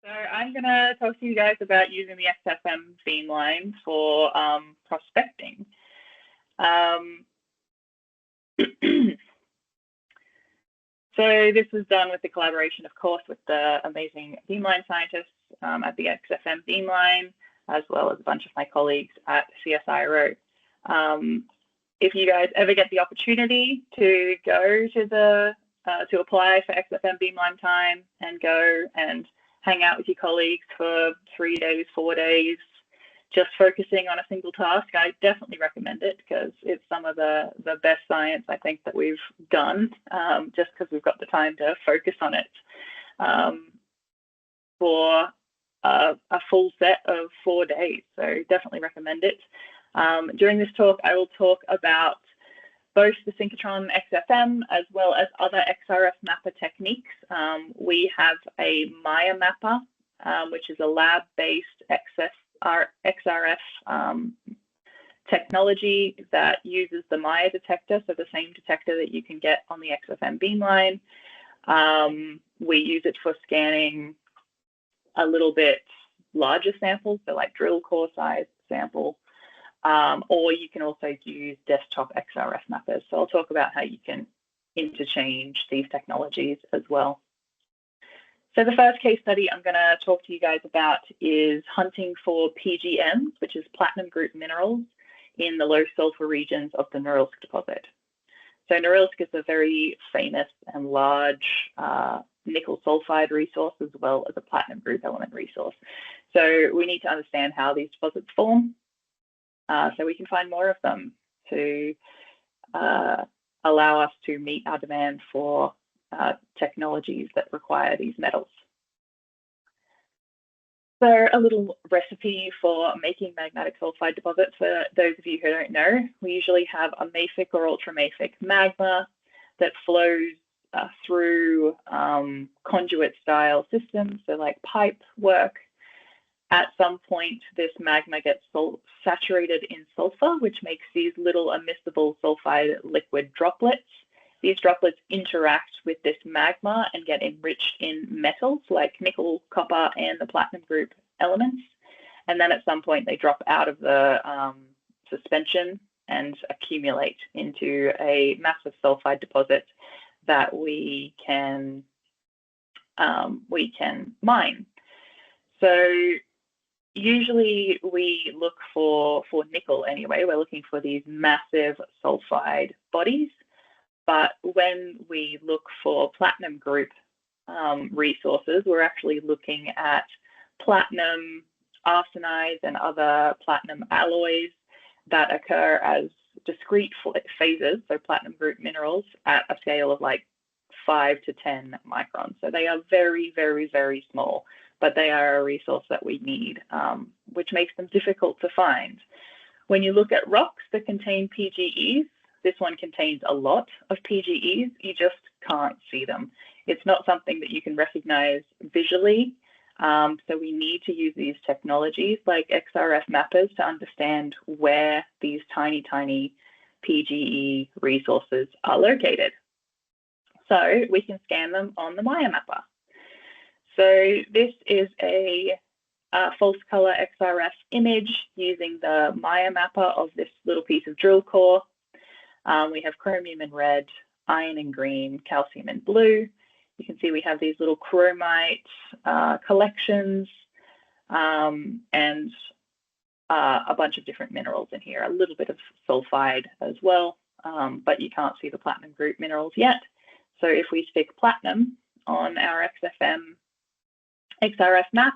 So I'm going to talk to you guys about using the XFM beamline for prospecting. So this was done with the collaboration, of course, with the amazing beamline scientists at the XFM beamline, as well as a bunch of my colleagues at CSIRO. If you guys ever get the opportunity to go to the to apply for XFM beamline time and go and hang out with your colleagues for 3 days, 4 days, just focusing on a single task, I definitely recommend it because it's some of the best science I think that we've done, just because we've got the time to focus on it for a full set of 4 days. So definitely recommend it. During this talk, I will talk about both the Synchrotron XFM as well as other XRF mapper techniques. We have a Maya mapper, which is a lab-based XRF technology that uses the Maya detector, so the same detector that you can get on the XFM beamline. We use it for scanning a little bit larger samples, so like drill core size sample. Or you can also use desktop XRF mappers. So I'll talk about how you can interchange these technologies as well. So the first case study I'm going to talk to you guys about is hunting for PGMs, which is platinum group minerals in the low sulfur regions of the Norilsk deposit. So Norilsk is a very famous and large nickel sulfide resource as well as a platinum group element resource. So we need to understand how these deposits form, so we can find more of them to allow us to meet our demand for technologies that require these metals. So a little recipe for making magmatic sulfide deposits for those of you who don't know. We usually have a mafic or ultramafic magma that flows through conduit style systems, so like pipe work. At some point, this magma gets saturated in sulfur, which makes these little immiscible sulfide liquid droplets. These droplets interact with this magma and get enriched in metals like nickel, copper, and the platinum group elements. And then at some point, they drop out of the suspension and accumulate into a massive sulfide deposit that we can mine. So usually we look for nickel anyway. We're looking for these massive sulfide bodies. But when we look for platinum group resources, we're actually looking at platinum arsenides and other platinum alloys that occur as discrete phases, so platinum group minerals at a scale of like 5 to 10 microns. So they are very, very, very small, but they are a resource that we need, which makes them difficult to find. When you look at rocks that contain PGEs, this one contains a lot of PGEs, you just can't see them. It's not something that you can recognize visually, so we need to use these technologies like XRF mappers to understand where these tiny, tiny PGE resources are located. So we can scan them on the Maya mapper. So this is a false color XRF image using the Maya mapper of this little piece of drill core. We have chromium in red, iron in green, calcium in blue. You can see we have these little chromite collections and a bunch of different minerals in here, a little bit of sulfide as well, but you can't see the platinum group minerals yet. So if we stick platinum on our XRF map,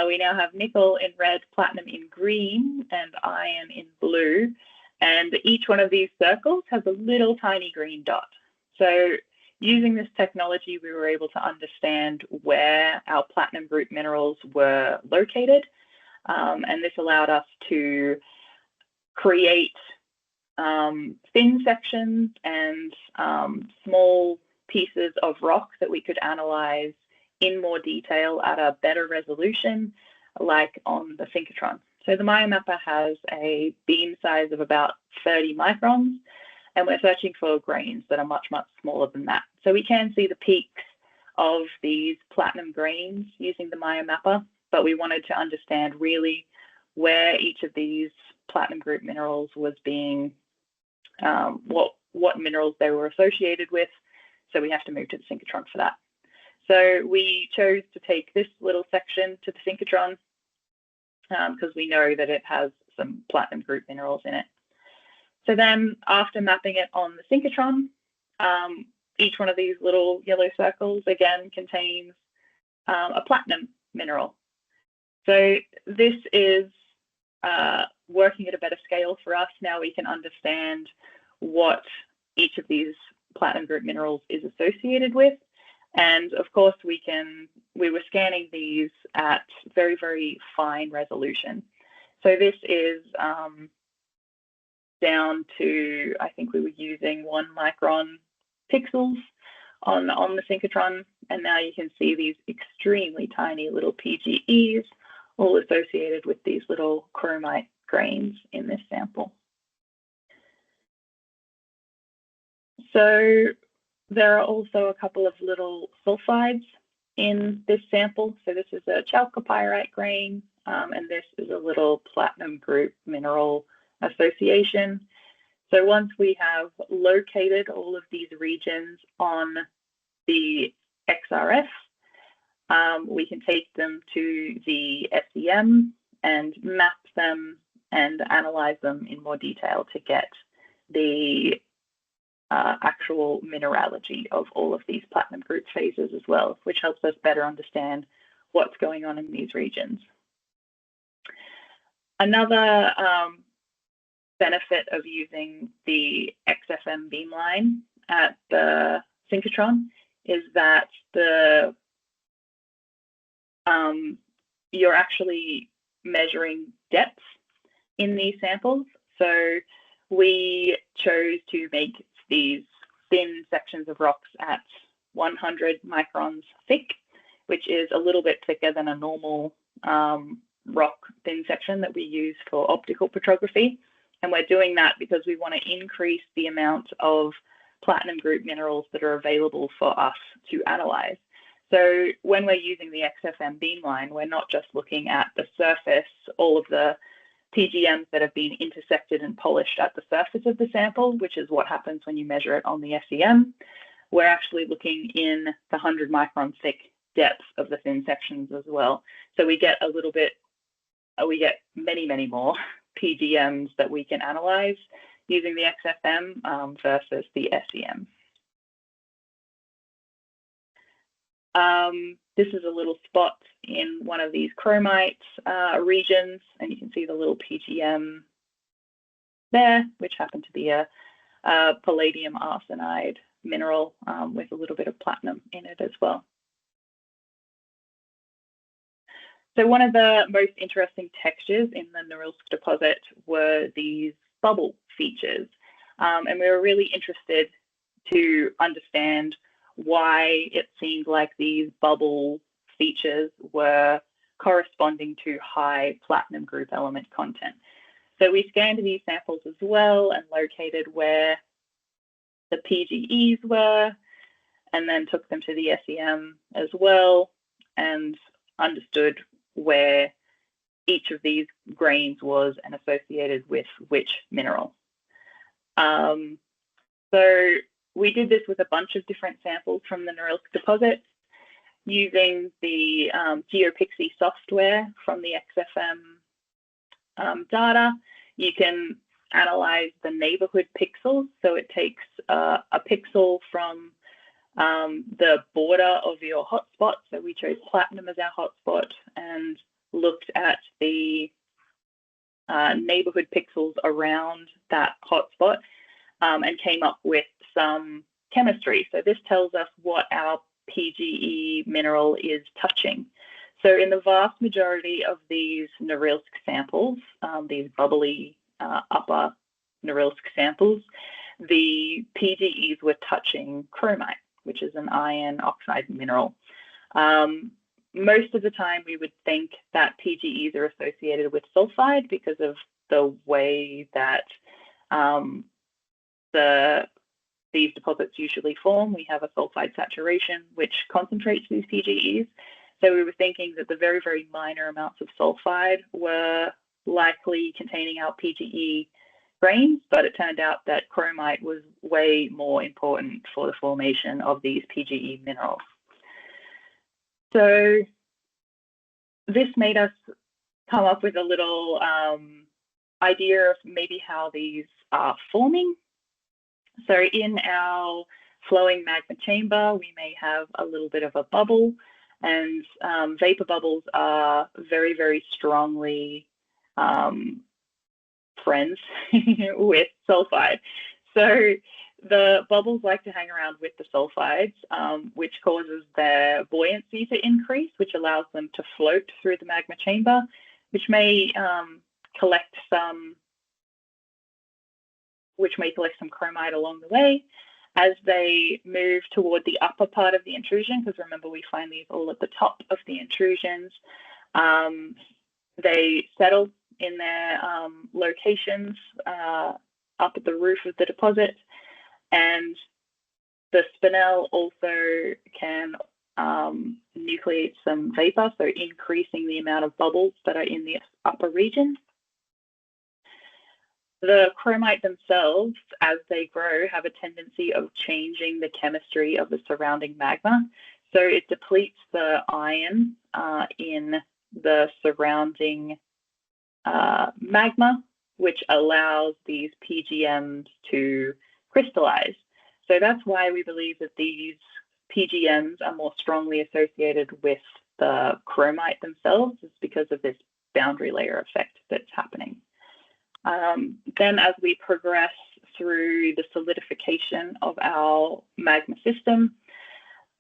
we now have nickel in red, platinum in green, and iron in blue. And each one of these circles has a little tiny green dot. So using this technology, we were able to understand where our platinum group minerals were located. And this allowed us to create thin sections and small pieces of rock that we could analyze in more detail at a better resolution, like on the Synchrotron. So the Maya mapper has a beam size of about 30 microns, and we're searching for grains that are much, much smaller than that. So we can see the peaks of these platinum grains using the MyoMapper, but we wanted to understand really where each of these platinum group minerals was being, what minerals they were associated with. So we have to move to the synchrotron for that. So we chose to take this little section to the synchrotron because we know that it has some platinum group minerals in it. So then after mapping it on the synchrotron, each one of these little yellow circles again contains a platinum mineral. So this is working at a better scale for us. Now we can understand what each of these platinum group minerals is associated with. And of course, we were scanning these at very, very fine resolution. So this is down to, I think we were using 1 micron pixels on the synchrotron. And now you can see these extremely tiny little PGEs all associated with these little chromite grains in this sample. So there are also a couple of little sulfides in this sample. So this is a chalcopyrite grain, and this is a little platinum group mineral association. So once we have located all of these regions on the XRF, we can take them to the SEM and map them and analyze them in more detail to get the actual mineralogy of all of these platinum group phases as well, which helps us better understand what's going on in these regions. Another benefit of using the XFM beamline at the synchrotron is that you're actually measuring depth in these samples. So we chose to make these thin sections of rocks at 100 microns thick, which is a little bit thicker than a normal rock thin section that we use for optical petrography. And we're doing that because we want to increase the amount of platinum group minerals that are available for us to analyze. So when we're using the XFM beamline, we're not just looking at the surface, all of the PGMs that have been intersected and polished at the surface of the sample, which is what happens when you measure it on the SEM. We're actually looking in the 100 micron thick depth of the thin sections as well. So we get a little bit, we get many, many more PGMs that we can analyze using the XFM versus the SEM. This is a little spot in one of these chromite regions, and you can see the little PGM there, which happened to be a palladium arsenide mineral with a little bit of platinum in it as well. So one of the most interesting textures in the Norilsk deposit were these bubble features, and we were really interested to understand why it seemed like these bubble features were corresponding to high platinum group element content. So we scanned these samples as well and located where the PGEs were, and then took them to the SEM as well and understood where each of these grains was and associated with which mineral. So we did this with a bunch of different samples from the Norilsk deposit using the GeoPixie software from the XFM data. You can analyze the neighborhood pixels. So it takes a pixel from the border of your hotspot. So we chose platinum as our hotspot and looked at the neighborhood pixels around that hotspot and came up with some chemistry. So this tells us what our PGE mineral is touching. So in the vast majority of these Norilsk samples, these bubbly upper Norilsk samples, the PGEs were touching chromite, which is an iron oxide mineral. Most of the time we would think that PGEs are associated with sulfide because of the way that the these deposits usually form. We have a sulfide saturation, which concentrates these PGEs. So we were thinking that the very, very minor amounts of sulfide were likely containing our PGE grains, but it turned out that chromite was way more important for the formation of these PGE minerals. So this made us come up with a little idea of maybe how these are forming. So in our flowing magma chamber, we may have a little bit of a bubble, and vapor bubbles are very, very strongly friends with sulfide. So the bubbles like to hang around with the sulfides, which causes their buoyancy to increase, which allows them to float through the magma chamber, which may collect some chromite along the way. As they move toward the upper part of the intrusion, because remember we find these all at the top of the intrusions, they settle in their locations up at the roof of the deposit, and the spinel also can nucleate some vapor, so increasing the amount of bubbles that are in the upper region. The chromite themselves, as they grow, have a tendency of changing the chemistry of the surrounding magma. So it depletes the iron in the surrounding magma, which allows these PGMs to crystallize. So that's why we believe that these PGMs are more strongly associated with the chromite themselves, is because of this boundary layer effect that's happening. Then as we progress through the solidification of our magma system,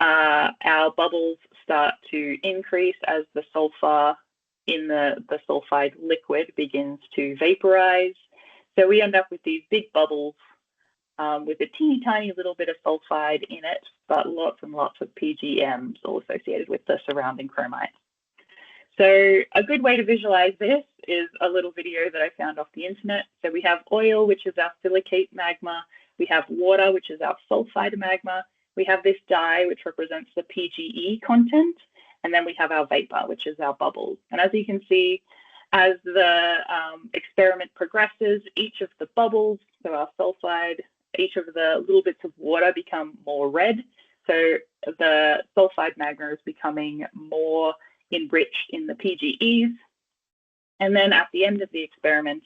our bubbles start to increase as the sulfur in the sulfide liquid begins to vaporize. So we end up with these big bubbles with a teeny tiny little bit of sulfide in it, but lots and lots of PGMs all associated with the surrounding chromite. So a good way to visualize this is a little video that I found off the internet. So we have oil, which is our silicate magma. We have water, which is our sulfide magma. We have this dye, which represents the PGE content. And then we have our vapor, which is our bubbles. And as you can see, as the experiment progresses, each of the bubbles, so our sulfide, each of the little bits of water become more red. So the sulfide magma is becoming more enriched in the PGEs. And then at the end of the experiment,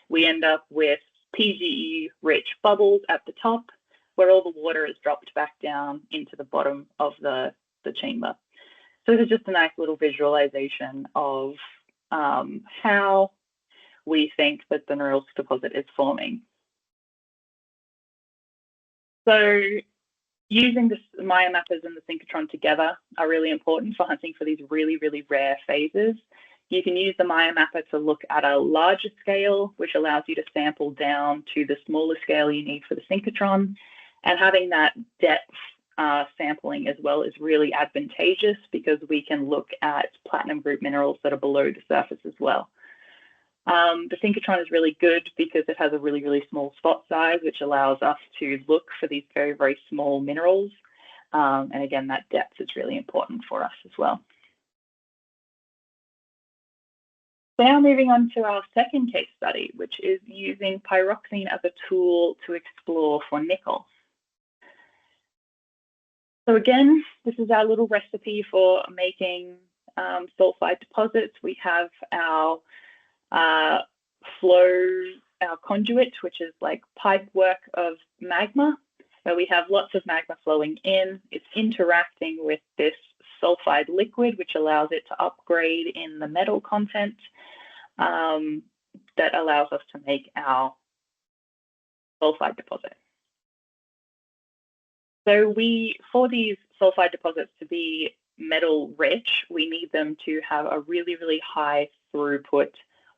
we end up with PGE-rich bubbles at the top, where all the water is dropped back down into the bottom of the chamber. So this is just a nice little visualization of how we think that the Norilsk deposit is forming. So using the Maya mappers and the synchrotron together are really important for hunting for these really, really rare phases. You can use the Maya mapper to look at a larger scale, which allows you to sample down to the smaller scale you need for the synchrotron. And having that depth sampling as well is really advantageous because we can look at platinum group minerals that are below the surface as well. The synchrotron is really good because it has a really, really small spot size, which allows us to look for these very, very small minerals. And again, that depth is really important for us as well. So now moving on to our second case study, which is using pyroxene as a tool to explore for nickel. So again, this is our little recipe for making sulfide deposits. We have our our conduit, which is like pipe work of magma, where we have lots of magma flowing in. It's interacting with this sulfide liquid, which allows it to upgrade in the metal content that allows us to make our sulfide deposit. So for these sulfide deposits to be metal rich, we need them to have a really, really high throughput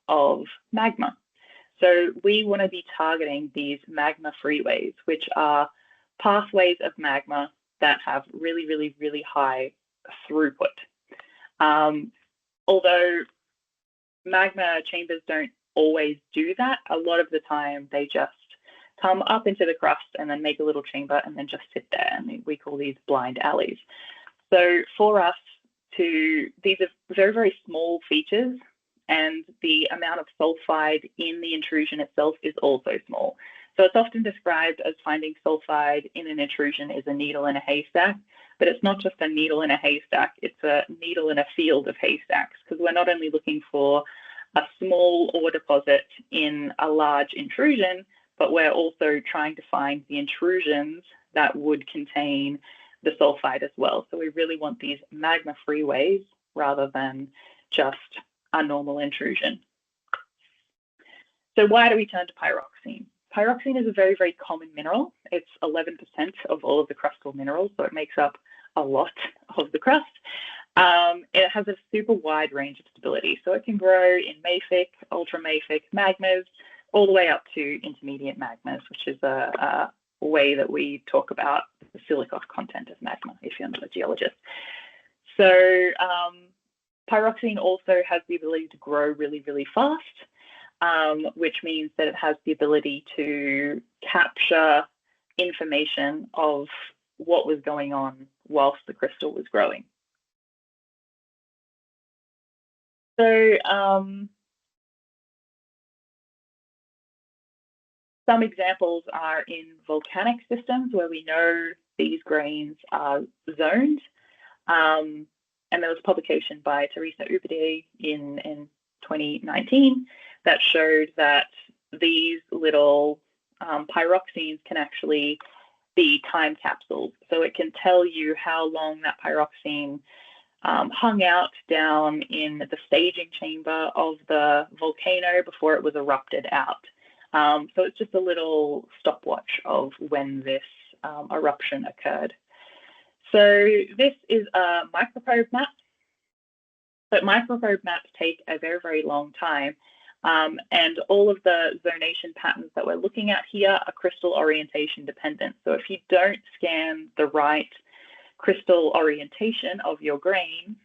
of magma. So we want to be targeting these magma freeways, which are pathways of magma that have really, really, really high throughput. Although magma chambers don't always do that, a lot of the time they just come up into the crust and then make a little chamber and then just sit there. And we call these blind alleys. So for us these are very, very small features, and the amount of sulfide in the intrusion itself is also small. So it's often described as finding sulfide in an intrusion is a needle in a haystack, but it's not just a needle in a haystack, it's a needle in a field of haystacks, because we're not only looking for a small ore deposit in a large intrusion, but we're also trying to find the intrusions that would contain the sulfide as well. So we really want these magma freeways rather than just a normal intrusion. So why do we turn to pyroxene? Pyroxene is a very, very common mineral. It's 11% of all of the crustal minerals, so it makes up a lot of the crust. It has a super wide range of stability, so it can grow in mafic, ultramafic magmas, all the way up to intermediate magmas, which is a way that we talk about the silica content of magma, if you're not a geologist. So pyroxene also has the ability to grow really, really fast, which means that it has the ability to capture information of what was going on whilst the crystal was growing. So some examples are in volcanic systems where we know these grains are zoned. And there was a publication by Teresa Ubede in 2019 that showed that these little pyroxenes can actually be time capsules. So it can tell you how long that pyroxene hung out down in the staging chamber of the volcano before it was erupted out. So it's just a little stopwatch of when this eruption occurred. So this is a microprobe map. But microprobe maps take a very, very long time. And all of the zonation patterns that we're looking at here are crystal orientation dependent. So if you don't scan the right crystal orientation of your grain,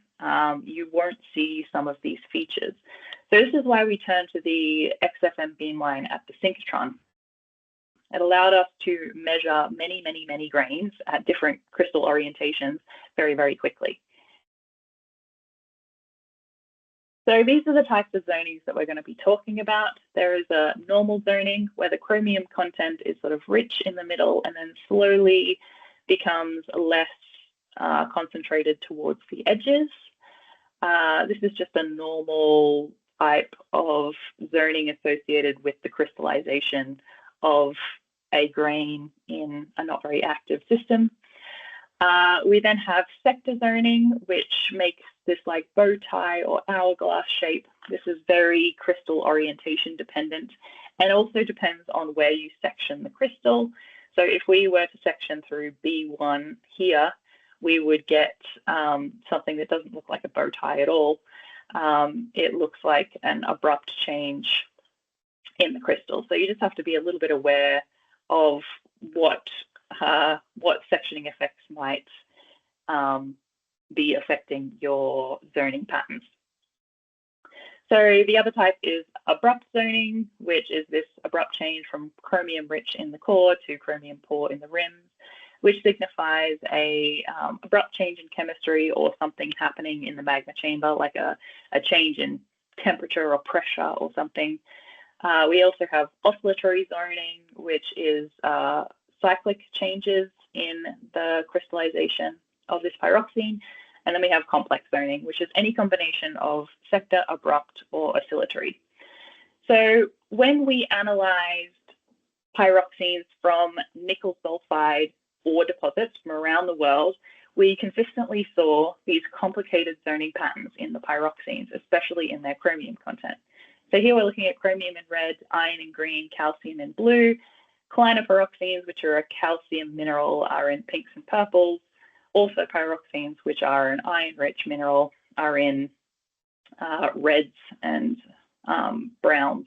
you won't see some of these features. So this is why we turn to the XFM beamline at the synchrotron. It allowed us to measure many, many, many grains at different crystal orientations very, very quickly. So these are the types of zonings that we're going to be talking about. There is a normal zoning where the chromium content is sort of rich in the middle and then slowly becomes less concentrated towards the edges. This is just a normal type of zoning associated with the crystallization of a grain in a not very active system. We then have sector zoning, which makes this like bow tie or hourglass shape. This is very crystal orientation dependent and also depends on where you section the crystal. So if we were to section through B1 here, we would get something that doesn't look like a bow tie at all. It looks like an abrupt change in the crystal. So you just have to be a little bit aware of what sectioning effects might be affecting your zoning patterns. So the other type is abrupt zoning, which is this abrupt change from chromium rich in the core to chromium poor in the rims, which signifies a abrupt change in chemistry or something happening in the magma chamber, like a change in temperature or pressure or something. We also have oscillatory zoning, which is cyclic changes in the crystallization of this pyroxene. And then we have complex zoning, which is any combination of sector, abrupt, or oscillatory. So when we analyzed pyroxenes from nickel sulfide ore deposits from around the world, we consistently saw these complicated zoning patterns in the pyroxenes, especially in their chromium content. So here we're looking at chromium in red, iron in green, calcium in blue. Clinopyroxenes, which are a calcium mineral, are in pinks and purples. Also pyroxenes, which are an iron-rich mineral, are in reds and browns.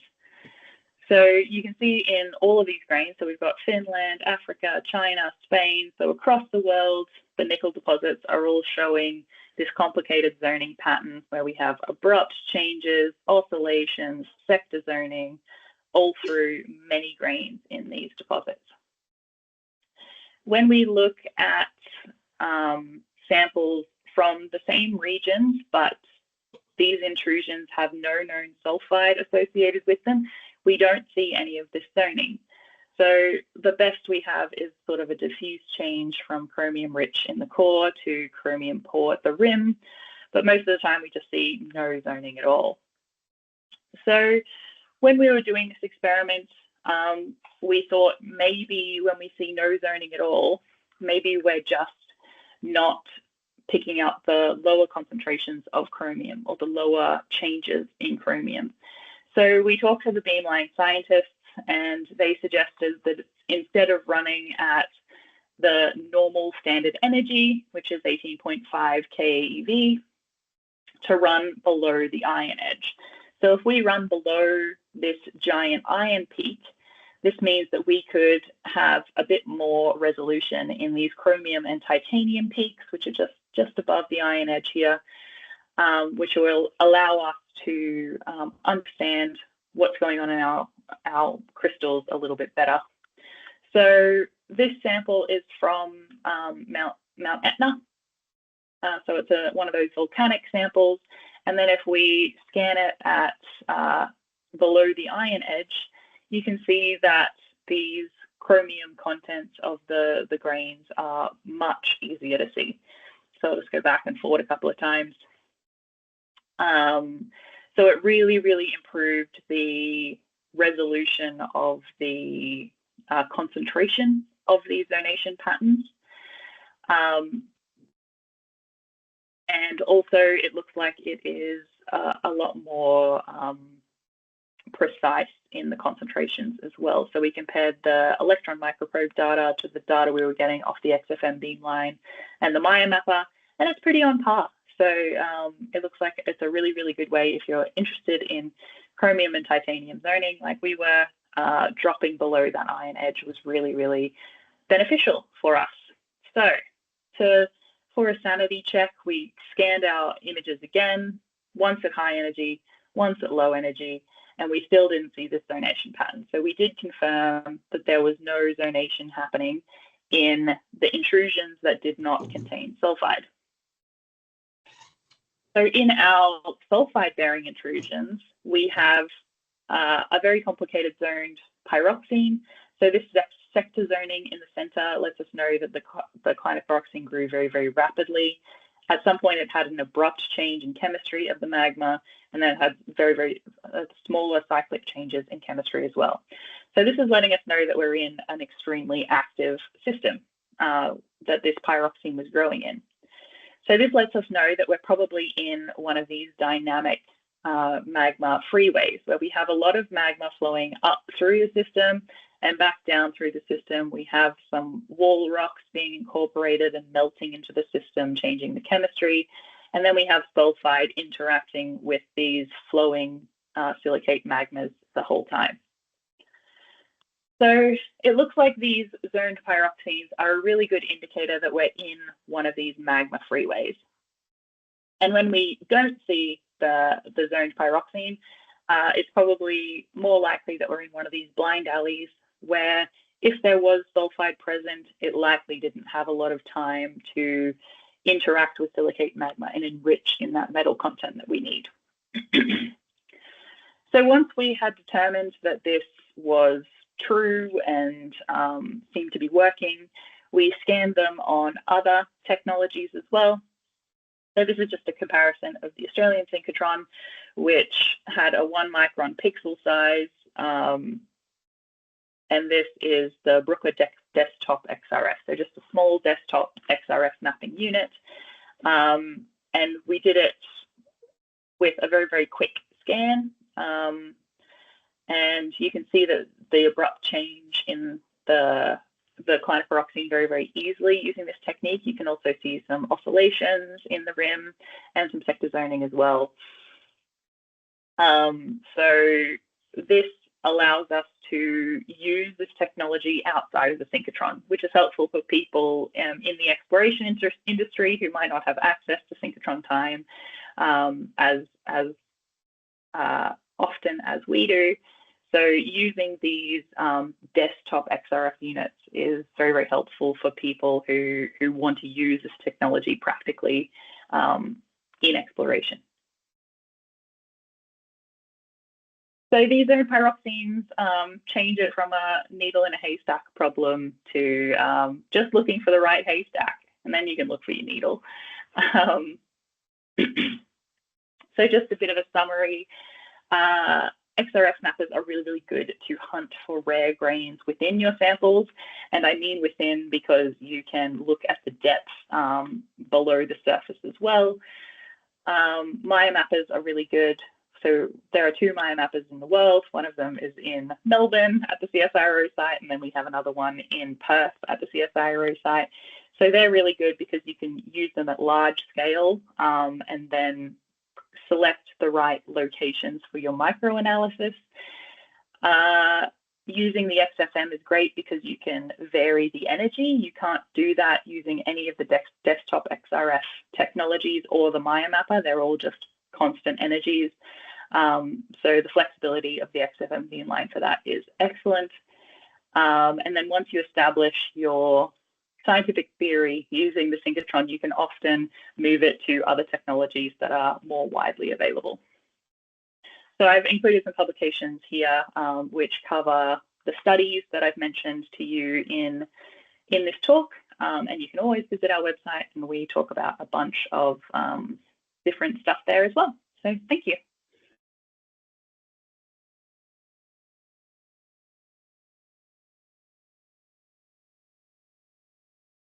So you can see in all of these grains, so we've got Finland, Africa, China, Spain, so across the world, the nickel deposits are all showing this complicated zoning pattern where we have abrupt changes, oscillations, sector zoning, all through many grains in these deposits. When we look at samples from the same regions, but these intrusions have no known sulfide associated with them, we don't see any of this zoning. So the best we have is sort of a diffuse change from chromium rich in the core to chromium poor at the rim, but most of the time we just see no zoning at all. So when we were doing this experiment, we thought maybe when we see no zoning at all, maybe we're just not picking up the lower concentrations of chromium or the lower changes in chromium. So we talked to the beamline scientists, and they suggested that instead of running at the normal standard energy, which is 18.5 keV, to run below the iron edge. So if we run below this giant iron peak, this means that we could have a bit more resolution in these chromium and titanium peaks, which are just above the iron edge here, which will allow us to understand what's going on in our crystals a little bit better. So this sample is from Mount Etna. So it's one of those volcanic samples. And then if we scan it at below the iron edge, you can see that these chromium contents of the grains are much easier to see. So I'll just go back and forward a couple of times. So it really, really improved the resolution of the concentration of these zonation patterns. And also it looks like it is a lot more precise in the concentrations as well. So we compared the electron microprobe data to the data we were getting off the XFM beamline and the Maya mapper, and it's pretty on par. So it looks like it's a really, really good way if you're interested in chromium and titanium zoning like we were. Dropping below that iron edge was really, really beneficial for us. So for a sanity check, we scanned our images again, once at high energy, once at low energy, and we still didn't see this zonation pattern. So we did confirm that there was no zonation happening in the intrusions that did not contain sulfide. So in our sulfide-bearing intrusions, we have a very complicated zoned pyroxene. So this sector zoning in the center lets us know that the pyroxene grew very, very rapidly. At some point, it had an abrupt change in chemistry of the magma, and then it had very, very smaller cyclic changes in chemistry as well. So this is letting us know that we're in an extremely active system that this pyroxene was growing in. So this lets us know that we're probably in one of these dynamic magma freeways where we have a lot of magma flowing up through the system and back down through the system. We have some wall rocks being incorporated and melting into the system, changing the chemistry. And then we have sulfide interacting with these flowing silicate magmas the whole time. So it looks like these zoned pyroxenes are a really good indicator that we're in one of these magma freeways. And when we don't see the zoned pyroxene, it's probably more likely that we're in one of these blind alleys where if there was sulfide present, it likely didn't have a lot of time to interact with silicate magma and enrich in that metal content that we need. So once we had determined that this was true and seemed to be working, we scanned them on other technologies as well. So this is just a comparison of the Australian Synchrotron, which had a 1 micron pixel size, and this is the Brooker desktop XRF, so just a small desktop XRF mapping unit. And we did it with a very, very quick scan. And you can see that the abrupt change in the clinopyroxene very, very easily using this technique. You can also see some oscillations in the rim and some sector zoning as well. So this allows us to use this technology outside of the synchrotron, which is helpful for people in the exploration industry who might not have access to synchrotron time as often as we do. So using these desktop XRF units is very, very helpful for people who want to use this technology practically in exploration. So these zone pyroxenes change it from a needle in a haystack problem to just looking for the right haystack, and then you can look for your needle. So just a bit of a summary. XRF mappers are really, really good to hunt for rare grains within your samples. And I mean within because you can look at the depth below the surface as well. Maya mappers are really good. So there are 2 Maya mappers in the world. One of them is in Melbourne at the CSIRO site, and then we have another one in Perth at the CSIRO site. So they're really good because you can use them at large scale and then select the right locations for your microanalysis. Using the XFM is great because you can vary the energy. You can't do that using any of the desktop XRF technologies or the Maya mapper. They're all just constant energies. So the flexibility of the XFM beamline for that is excellent. And then once you establish your scientific theory using the synchrotron, you can often move it to other technologies that are more widely available. So I've included some publications here which cover the studies that I've mentioned to you in this talk, and you can always visit our website and we talk about a bunch of different stuff there as well. So thank you.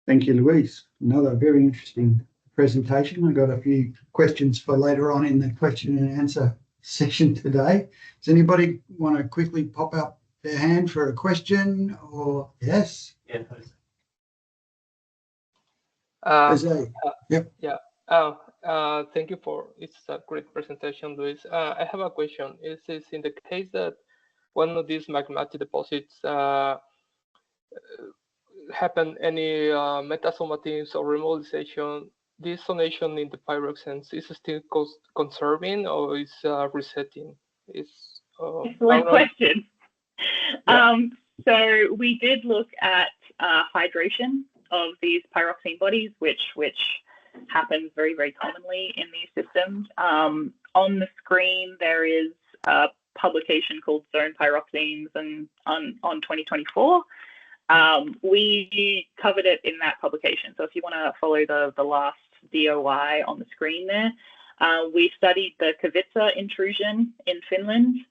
Thank you, Louise. Another very interesting presentation. I've got a few questions for later on in the question and answer session today. Does anybody want to quickly pop up their hand for a question or yes? Yeah. Yep. Yeah. Thank you for it's a great presentation, Luis. I have a question. Is this in the case that one of these magmatic deposits happen any metasomatism or remodelization, this zonation in the pyroxenes is still conserving or is resetting? Excellent question. Yeah. So we did look at hydration of these pyroxene bodies, which happens very, very commonly in these systems. On the screen, there is a publication called Zone Pyroxenes and on 2024. We covered it in that publication. So if you want to follow the last DOI on the screen there, we studied the Kevitsa intrusion in Finland,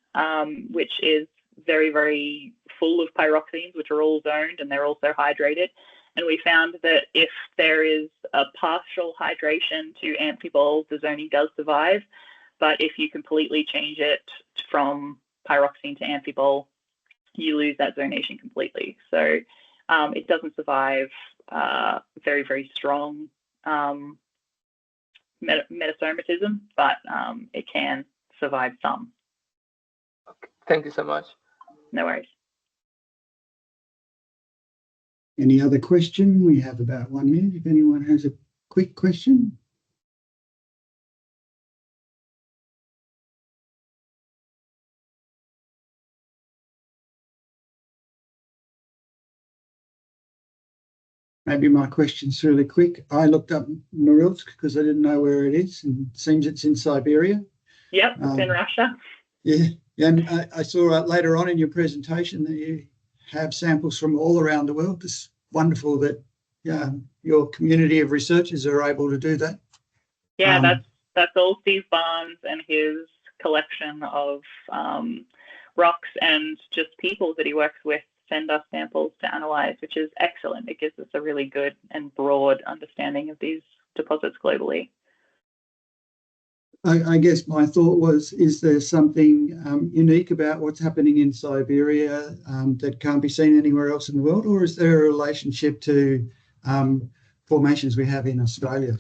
which is very, very full of pyroxenes, which are all zoned and they're also hydrated. And we found that if there is a partial hydration to amphibole, the zoning does survive. But if you completely change it from pyroxene to amphibole, you lose that zonation completely. So it doesn't survive very, very strong metasomatism, but it can survive some. Okay. Thank you so much. No worries. Any other question? We have about 1 minute. If anyone has a quick question. Maybe my question's really quick. I looked up Norilsk because I didn't know where it is, and it seems it's in Siberia. Yep, it's in Russia. Yeah, and I saw later on in your presentation that you have samples from all around the world. It's wonderful that your community of researchers are able to do that. Yeah, that's all Steve Barnes and his collection of rocks and just people that he works with send us samples to analyze, which is excellent. It gives us a really good and broad understanding of these deposits globally. I guess my thought was, is there something unique about what's happening in Siberia that can't be seen anywhere else in the world, or is there a relationship to formations we have in Australia?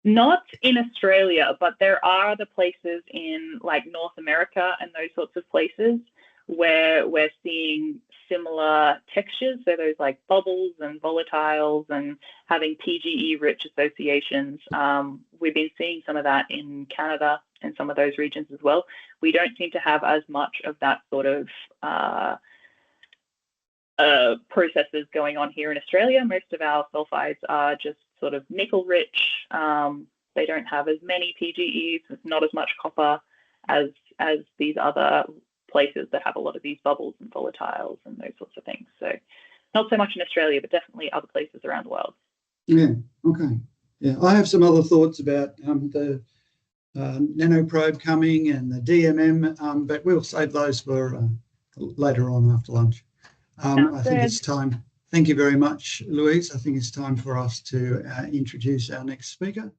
Not in Australia, but there are other places in like North America and those sorts of places where we're seeing similar textures. So those like bubbles and volatiles and having PGE rich associations. We've been seeing some of that in Canada in some of those regions as well. We don't seem to have as much of that sort of processes going on here in Australia. Most of our sulfides are just sort of nickel rich. They don't have as many PGEs, not as much copper as these other places that have a lot of these bubbles and volatiles and those sorts of things. So not so much in Australia, but definitely other places around the world. Yeah, okay. Yeah, I have some other thoughts about the nanoprobe coming and the DMM, but we'll save those for later on after lunch. I think it's time. Thank you very much, Louise. I think it's time for us to introduce our next speaker.